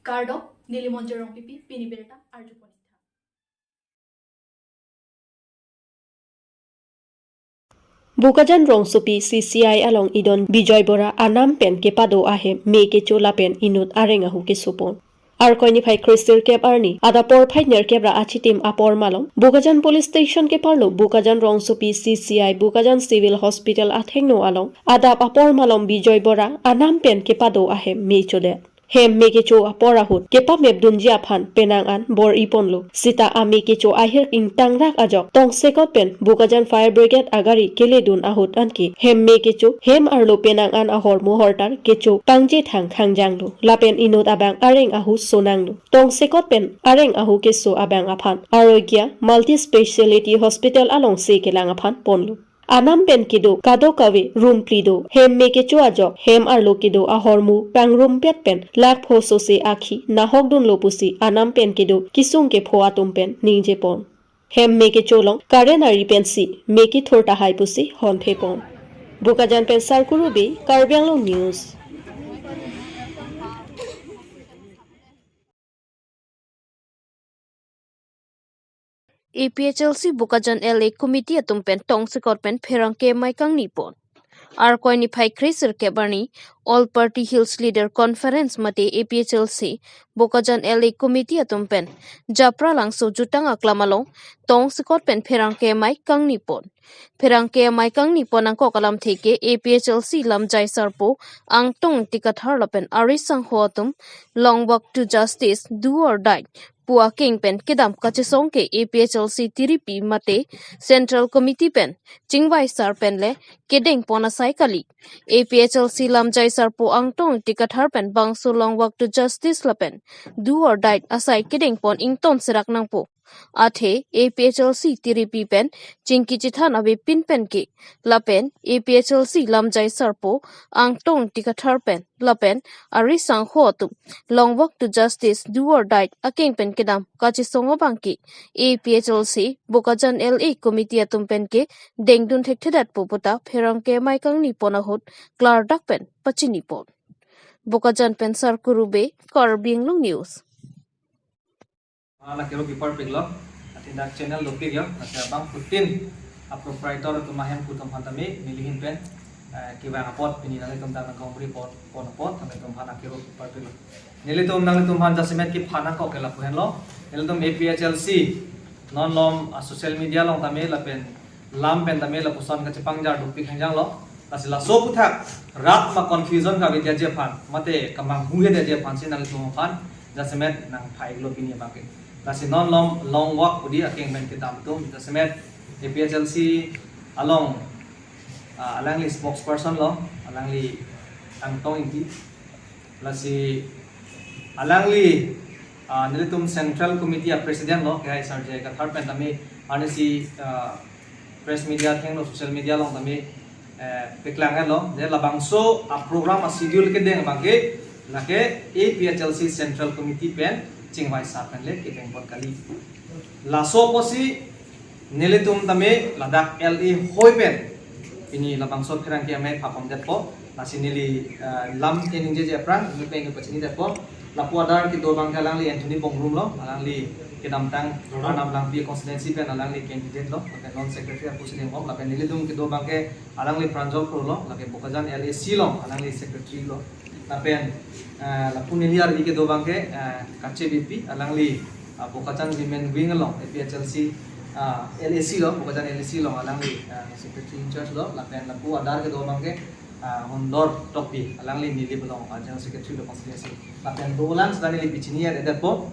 Gardo Nilimonjerong Pipi Piniberta Arjuponi. Bukajan rong supi CCI along idon Bijoy Bora anam pen ke pado ahe me ke chola pen inut arenga hu ke supon. Ar koini phai Christir kep arni ada por phai ner kebra achi tim apor malong Bukajan police station ke parlo Bukajan rong supi CCI Bukajan civil hospital athengno along ada apor malong Bijoy Bora anam pen ke pado ahe me chode. Hem meke cho apora hut kepa mep dunjia phan penang an bor iponlo sita ameke cho ahir ing tangrak ajok tong sekot pen Bukajan fire brigade agari kele dun ahut anki hem meke cho hem arlo penang an ahor mohortar kecho pangje thang khangjanglo lapen inot abang areng ahu sonanglo tong sekot pen areng ahu keso abang aphan arogya multi speciality hospital along se kelang aphan ponlo Anam pen kido kado kawe room plido hem meke choajo hem arlo kido ahormu pang room pet pen lak phoso se akhi nahok dun lopusi anam pen kido kisung ke phoa tum pen ningje pon hem meke cholong karen ari pen si meke thorta hai pusi hon phe pon Bukajan pen sarkuru be Karbianglo news APHLC Bukajan LA Committee atum pen tong sekot pen pherang ke mai kang nipon. Ar koini phai Chrisir ke barni All Party Hills Leader Conference mate APHLC Bukajan LA Committee atum pen japra langso jutang aklamalong tong sekot pen pherang ke mai kang nipon. Pherang ke mai kang nipon ang ko kalam theke APHLC lamjai sarpo ang tong tikathar lapen arisang hoatum long walk to justice do or die Pua King pen kedam kachesong ke APHLC tiripi mate Central Committee pen chingwai sar pen le kedeng pona sai kali APHLC lamjai sar po angtong tikathar pen bangso long walk to justice la pen do or die asai kedeng pon ington serak nang po athe APHLC tiripi pen chingki chithan abe pin pen ke la pen APHLC lamjai sar po angtong tikathar pen la pen ari sang ho tu long walk to justice do or die akeng pen kedam kachi songo bangki APHLC Bukajan LA Committee atum pen ke dengdun thekthedat popota pherang ke maikang ni ponahut klar dak pen pachini pon Bukajan pen sar kurube Karbianglo news ala kero kipar piglo atindak channel lopig yo asa bang putin a proprietor to mahem kutam hantami nilihin pen kiwang apot pini nang tum dang kong report pon apot nang tum hana kero kipar piglo nilitum nang tum han jasimet ki phana ko kela puhen lo nilitum APHLC non lom social media long tame la pen lam pen tame la pusan ka chepang jar dupi khangjang lo asila so puthak rat ma confusion ka vidya je phan mate kamang hunghe de je phan sin nang tum phan jasimet nang phai lo pini bake Kasi non long walk pudi aking men kitam tum semet APHLC along alangli spokesperson lo alangli angtong inti lasi alangli nilitum central committee president lo kaya sarjay ka third pen tami anisi press media theng lo social media long tami piklangan lo je labangso a program a schedule ke deng bangke lake APHLC central committee pen chingwai sapen le kiteng pon kali laso posi nilitum tame ladak LE hoipen ini labang so kherang ke me phapam det po lasi nili lam tening je prang ni peng ko chini det po lapua dar ki do bang kalang li Anthony Bongrum lo alang li kedam tang anam lang pi constituency pen alang li candidate lo ke non secretary president mo lapen nilitum ki do bang ke alang li Pranjol Pro lo lapen Bukajan LAC lo alang li secretary lo lapen la puniliar ike do bangke kache BP alangli Bukajan women wing lo APHLC LAC lo Bukajan LAC lo alangli secretary in charge lo lapen la pu adar ke do bangke hondor topi alangli nili belong general secretary lo constituency lapen dolan sedani li bichini ada depo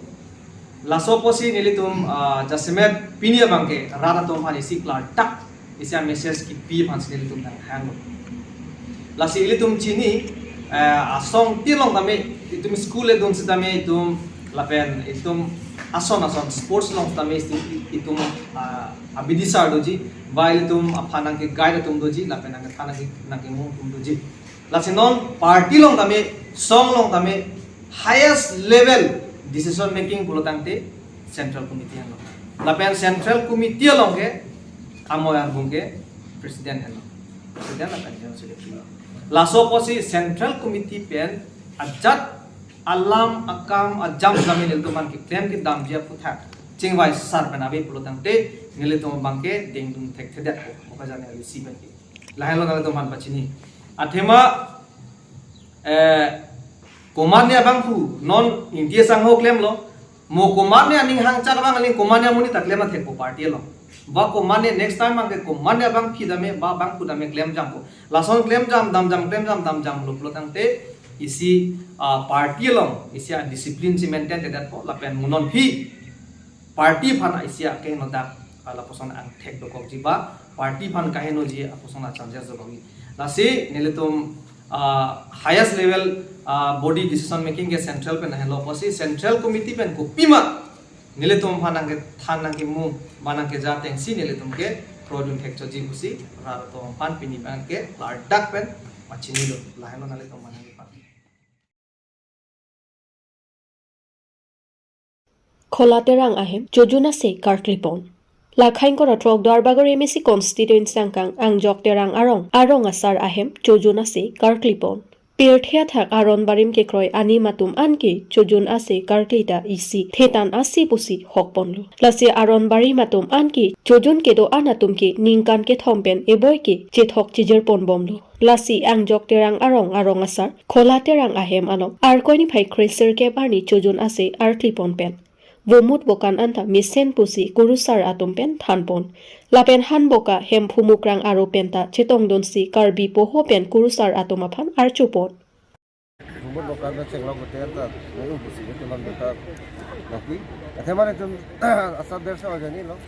laso posi nili tum jasimet pinia bangke rara tum hani siklar tak isya message ki pi phans nili tum nang hang lasi ili tum chini asong tilong kami itum school edun sidame itum lapen itum ason sports long kami itum abidisar doji while itum aphanang ke guide tum doji lapen ang phanang ke nakimung tum doji lasinon party long kami song long kami highest level decision making bulotangte central committee ang lapen central committee long ke amoyar bungke president hello president lapen general secretary laso posi central committee pen ajat alam akam ajam zamin itu man ki claim ki dam dia putak cingwai sar penabe pulutang te ngelitu bangke ding dung tek tedak ko kajane ali siban ki lain lo ngelitu man pacini athema komannya bangku non india sangho claim lo mo komannya aning hang chak bang aling komannya muni tak claim na tek ko party lo ba komannya next time bangke komannya bang khidame ba bang khudame claim jam ko lason claim jam dam jam claim jam dam jam lo pulutang te isi party long isi disiplin si maintain tedat po lapen munon hi party phan isi ke no dak ala poson ang thek do kok jiba party phan kahe no ji aposon changes do kogi lasi neletum highest level body decision making ke central pen hello posi central committee pen ko pima neletum phan ang ke than ang ke mu manang ke ja teng si neletum ke product thek choji busi ra to phan pini bang ke lar dak pen machini do laheno naletum manang ke Kholaterang ahem jojuna se karklipon lakhain kora trok darbagor emisi constituency angkang angjok terang arong asar ahem jojuna se karklipon pirthia thak aron barim ke kroi ani matum anki jojun ase karklita isi thetan asi pusi hokponlu lasi aron bari matum anki jojun ke do anatum ki ningkan ke thompen eboy ki chethok chijer ponbomlu lasi angjok terang arong asar kholaterang ahem along arkoini phai khreser ke barni jojun ase arklipon pen Vomut bokan anta misen pusi kurusar atumpen thanpon lapen han boka hem phumukrang aro penta chetong donsi karbi poho pen kurusar atomaphan archupon vomut bokan na chenglo gote ta neu pusi ke tulan beta napi athemane tum asad dersa jani lo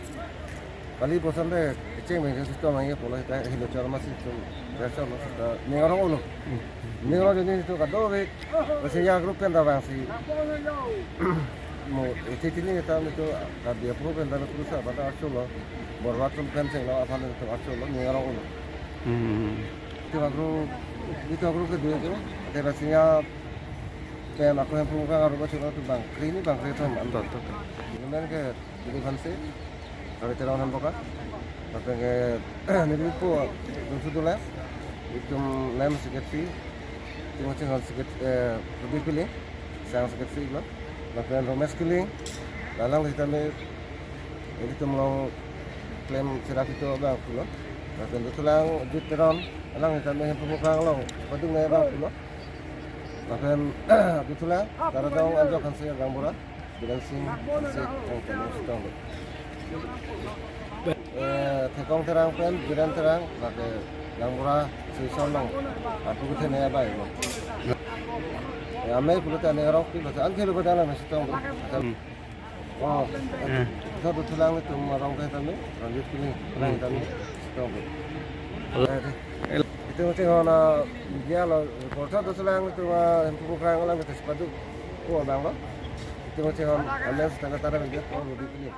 kali posan de cheng me system ai polo ta hilo charma system dersa lo ta ningaro ulo ningaro jani to kado ve ya group pen da bangsi mo ini kita itu dia program dan terus pada asolo borwatum kan sing lawa fan itu asolo ngarang ulo itu agro ke dua itu ada rasanya pen aku yang pun kan agro itu bang ini bang itu mantot kemudian ke itu kan sih kalau terang boka tapi ke ini po itu lah itu lem sikit sih cuma sikit lebih pilih sang sikit sih lah lakukan romes killing, lalang kita ini mau klaim cerah itu bang pulo, lakukan itu lang jiteron, lalang kita yang pemukang long, padung ngai bang pulo, lakukan itu lang, cara dong anjok kan saya gambura, bilang sing yang kamu sedang, tekong terang pen, jiran terang, pakai gambura sisau long, aku kita ngai bang lo. Amai pulut ane orang pi bahasa angker lupa dalam masih tahu. Oh, kita betulang itu orang kaya kami, lanjut kini orang kami tahu. Itu macam mana dia lo, kalau betulang itu mah empuk kerang orang kita sepatu, oh bang lo. Itu macam mana, ane setengah taraf dia tahu lebih kini.